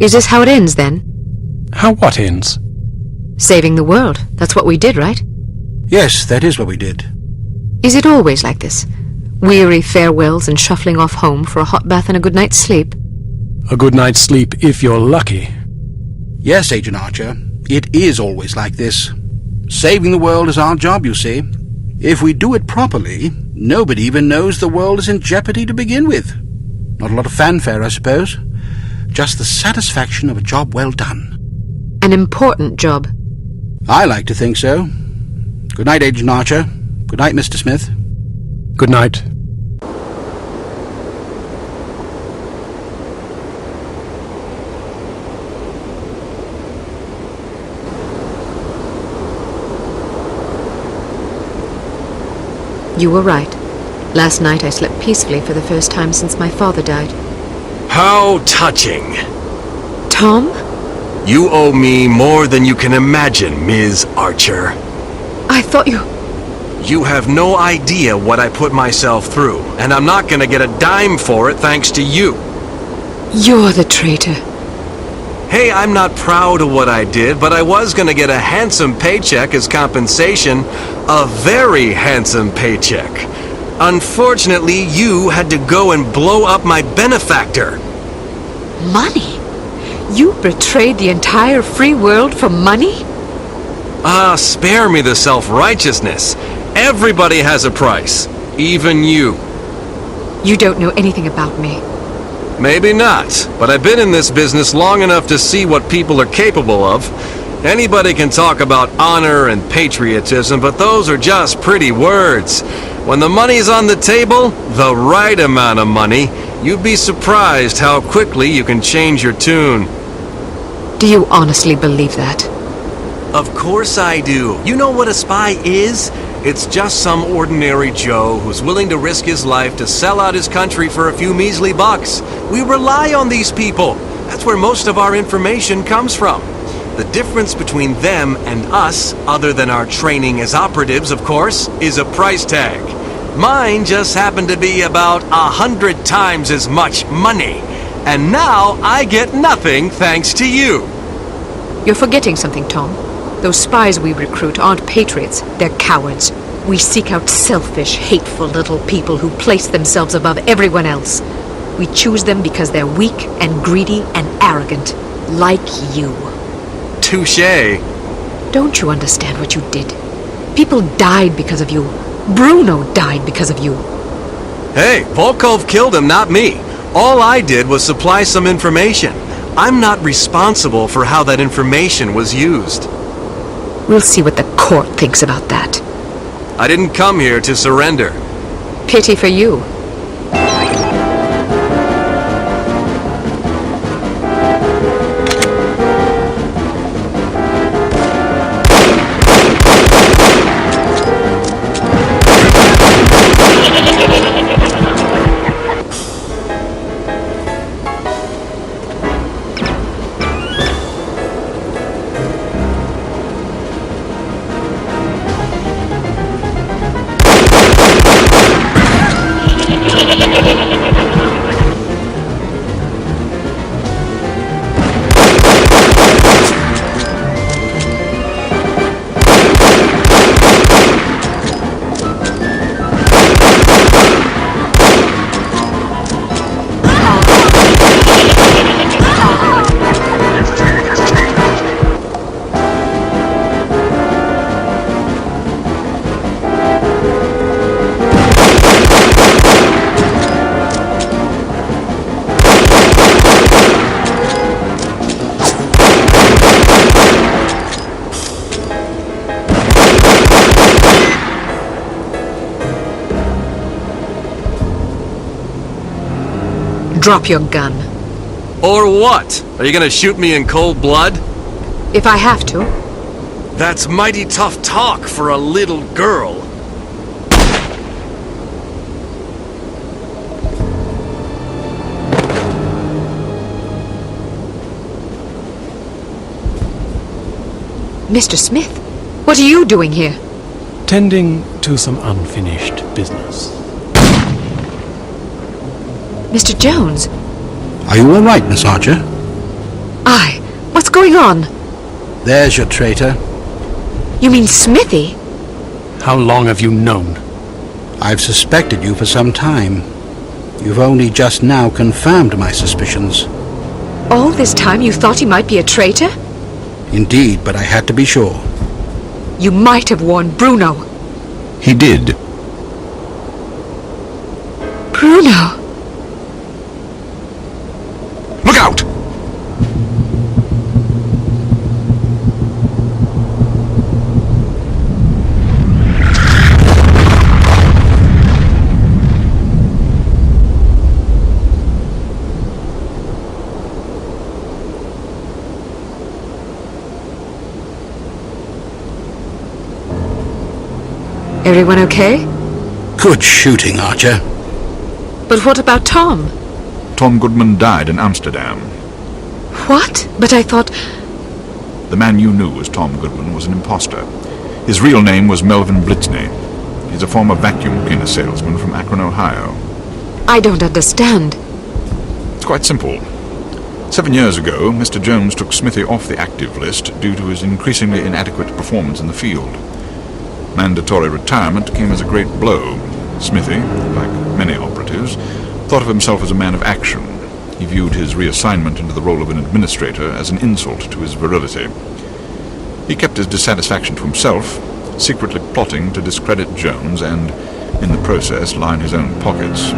Is this how it ends, then? How what ends? Saving the world. That's what we did, right? Yes, that is what we did. Is it always like this? Weary farewells and shuffling off home for a hot bath and a good night's sleep? A good night's sleep if you're lucky. Yes, Agent Archer, it is always like this. Saving the world is our job, you see. If we do it properly, nobody even knows the world is in jeopardy to begin with. Not a lot of fanfare, I suppose. Just the satisfaction of a job well done. An important job. I like to think so. Good night, Agent Archer. Good night, Mr. Smith. Good night. You were right. Last night I slept peacefully for the first time since my father died. How touching. Tom? You owe me more than you can imagine, Ms. Archer. I thought you... You have no idea what I put myself through, and I'm not gonna get a dime for it thanks to you. You're the traitor. Hey, I'm not proud of what I did, but I was gonna get a handsome paycheck as compensation. A very handsome paycheck. Unfortunately, you had to go and blow up my benefactor. Money? You betrayed the entire free world for money? Ah, spare me the self-righteousness. Everybody has a price. Even you. You don't know anything about me. Maybe not, but I've been in this business long enough to see what people are capable of. Anybody can talk about honor and patriotism, but those are just pretty words. When the money's on the table, the right amount of money, you'd be surprised how quickly you can change your tune. Do you honestly believe that? Of course I do. You know what a spy is? It's just some ordinary Joe who's willing to risk his life to sell out his country for a few measly bucks. We rely on these people. That's where most of our information comes from. The difference between them and us, other than our training as operatives, of course, is a price tag. Mine just happened to be about 100 times as much money. And now I get nothing thanks to you. You're forgetting something, Tom. Those spies we recruit aren't patriots, they're cowards. We seek out selfish, hateful little people who place themselves above everyone else. We choose them because they're weak and greedy and arrogant, like you. Touché. Don't you understand what you did? People died because of you. Bruno died because of you. Hey, Volkov killed him, not me. All I did was supply some information. I'm not responsible for how that information was used. We'll see what the court thinks about that. I didn't come here to surrender. Pity for you. Drop your gun. Or what? Are you gonna shoot me in cold blood? If I have to. That's mighty tough talk for a little girl. Mr. Smith, what are you doing here? Tending to some unfinished business. Mr. Jones, Are you all right, Miss Archer? Aye, what's going on? There's your traitor. You mean Smithy? How long have you known? I've suspected you for some time. You've only just now confirmed my suspicions. All this time you thought he might be a traitor? Indeed, but I had to be sure. You might have warned Bruno. He did. Bruno? Look out! Everyone okay? Good shooting, Archer. But what about Tom? Tom Goodman died in Amsterdam. What? But I thought... The man you knew as Tom Goodman was an imposter. His real name was Melvin Blitzney. He's a former vacuum cleaner salesman from Akron, Ohio. I don't understand. It's quite simple. 7 years ago, Mr. Jones took Smithy off the active list due to his increasingly inadequate performance in the field. Mandatory retirement came as a great blow. Smithy, like many operatives, thought of himself as a man of action. He viewed his reassignment into the role of an administrator as an insult to his virility. He kept his dissatisfaction to himself, secretly plotting to discredit Jones and, in the process, line his own pockets.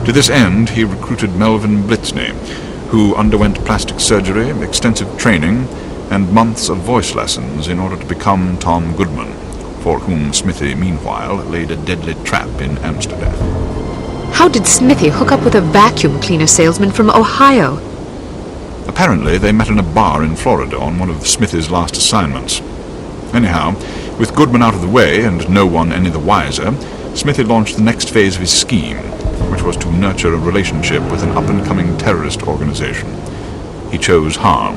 To this end, he recruited Melvin Blitzney, who underwent plastic surgery, extensive training, and months of voice lessons in order to become Tom Goodman, for whom Smithy, meanwhile, laid a deadly trap in Amsterdam. How did Smithy hook up with a vacuum cleaner salesman from Ohio? Apparently, they met in a bar in Florida on one of Smithy's last assignments. Anyhow, with Goodman out of the way and no one any the wiser, Smithy launched the next phase of his scheme, which was to nurture a relationship with an up-and-coming terrorist organization. He chose harm.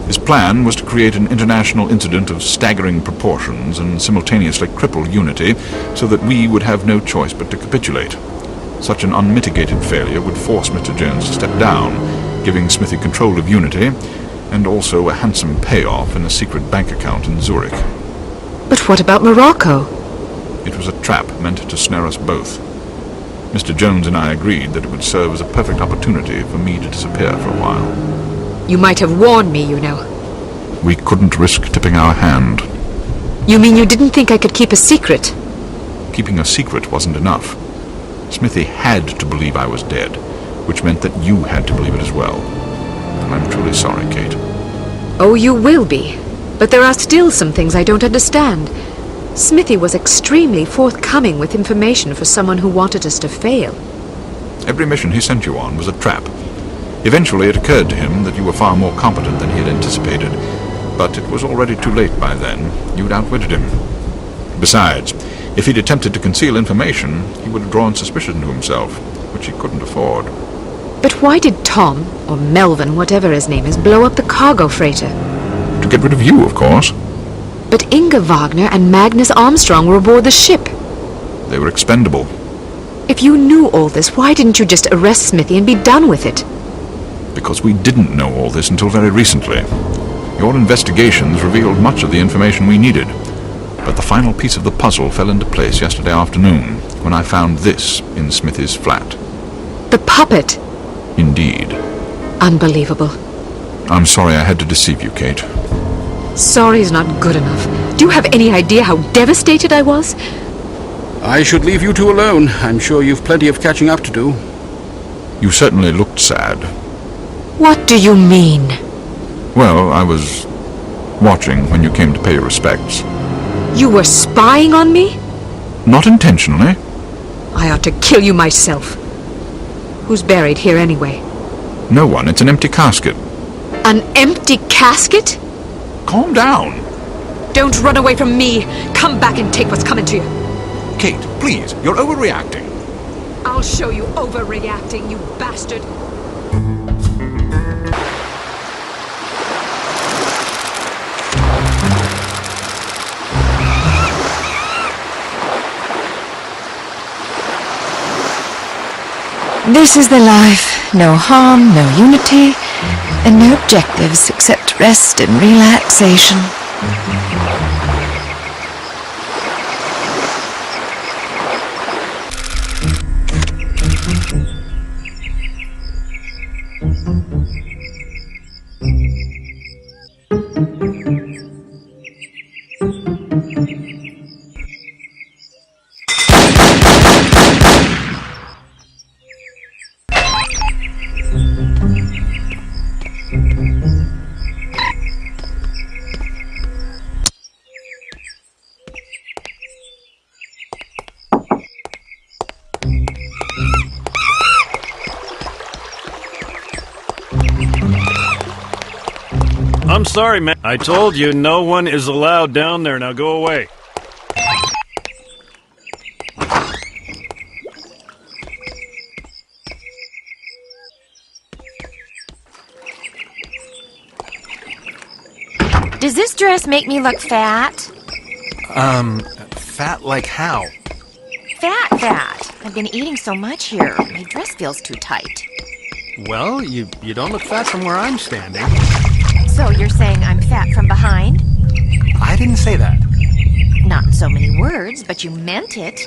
His plan was to create an international incident of staggering proportions and simultaneously cripple Unity so that we would have no choice but to capitulate. Such an unmitigated failure would force Mr. Jones to step down, giving Smithy control of Unity and also a handsome payoff in a secret bank account in Zurich. But what about Morocco? It was a trap meant to snare us both. Mr. Jones and I agreed that it would serve as a perfect opportunity for me to disappear for a while. You might have warned me, you know. We couldn't risk tipping our hand. You mean you didn't think I could keep a secret? Keeping a secret wasn't enough. Smithy had to believe I was dead, which meant that you had to believe it as well. And I'm truly sorry, Kate. Oh, you will be. But there are still some things I don't understand. Smithy was extremely forthcoming with information for someone who wanted us to fail. Every mission he sent you on was a trap. Eventually it occurred to him that you were far more competent than he had anticipated, but it was already too late by then. You'd outwitted him. Besides, if he'd attempted to conceal information, he would have drawn suspicion to himself, which he couldn't afford. But why did Tom, or Melvin, whatever his name is, blow up the cargo freighter? To get rid of you, of course. But Inga Wagner and Magnus Armstrong were aboard the ship. They were expendable. If you knew all this, why didn't you just arrest Smithy and be done with it? Because we didn't know all this until very recently. Your investigations revealed much of the information we needed, but the final piece of the puzzle fell into place yesterday afternoon, when I found this in Smithy's flat. The puppet? Indeed. Unbelievable. I'm sorry I had to deceive you, Kate. Sorry is not good enough. Do you have any idea how devastated I was? I should leave you two alone. I'm sure you've plenty of catching up to do. You certainly looked sad. What do you mean? Well, I was watching when you came to pay your respects. You were spying on me? Not intentionally. I ought to kill you myself. Who's buried here anyway? No one. It's an empty casket. An empty casket? Calm down. Don't run away from me. Come back and take what's coming to you. Kate, please. You're overreacting. I'll show you overreacting, you bastard. This is the life. No harm, no unity, And no objectives except rest and relaxation. I'm sorry, man. I told you no one is allowed down there. Now go away. Does this dress make me look fat? Fat like how? Fat. I've been eating so much here. My dress feels too tight. Well, you don't look fat from where I'm standing. So you're saying I'm fat from behind? I didn't say that. Not in so many words, but you meant it.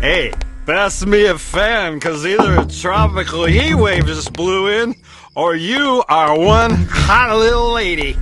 Hey, pass me a fan, cause either a tropical heat wave just blew in, or you are one hot little lady.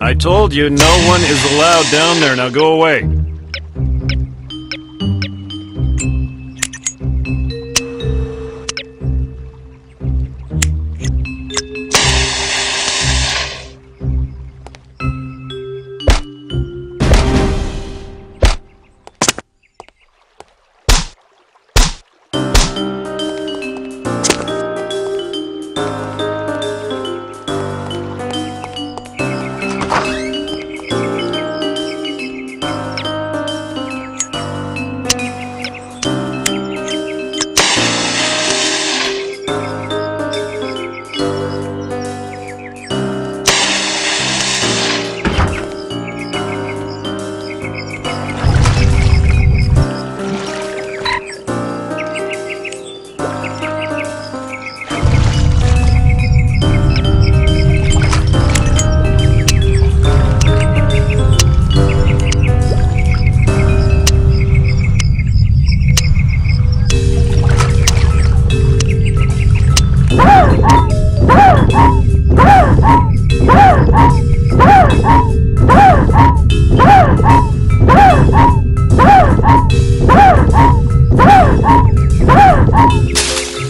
I told you no one is allowed down there. Now go away.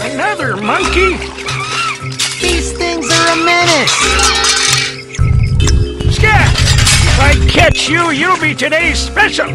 Another monkey? These things are a menace! Scat! If I catch you, you'll be today's special!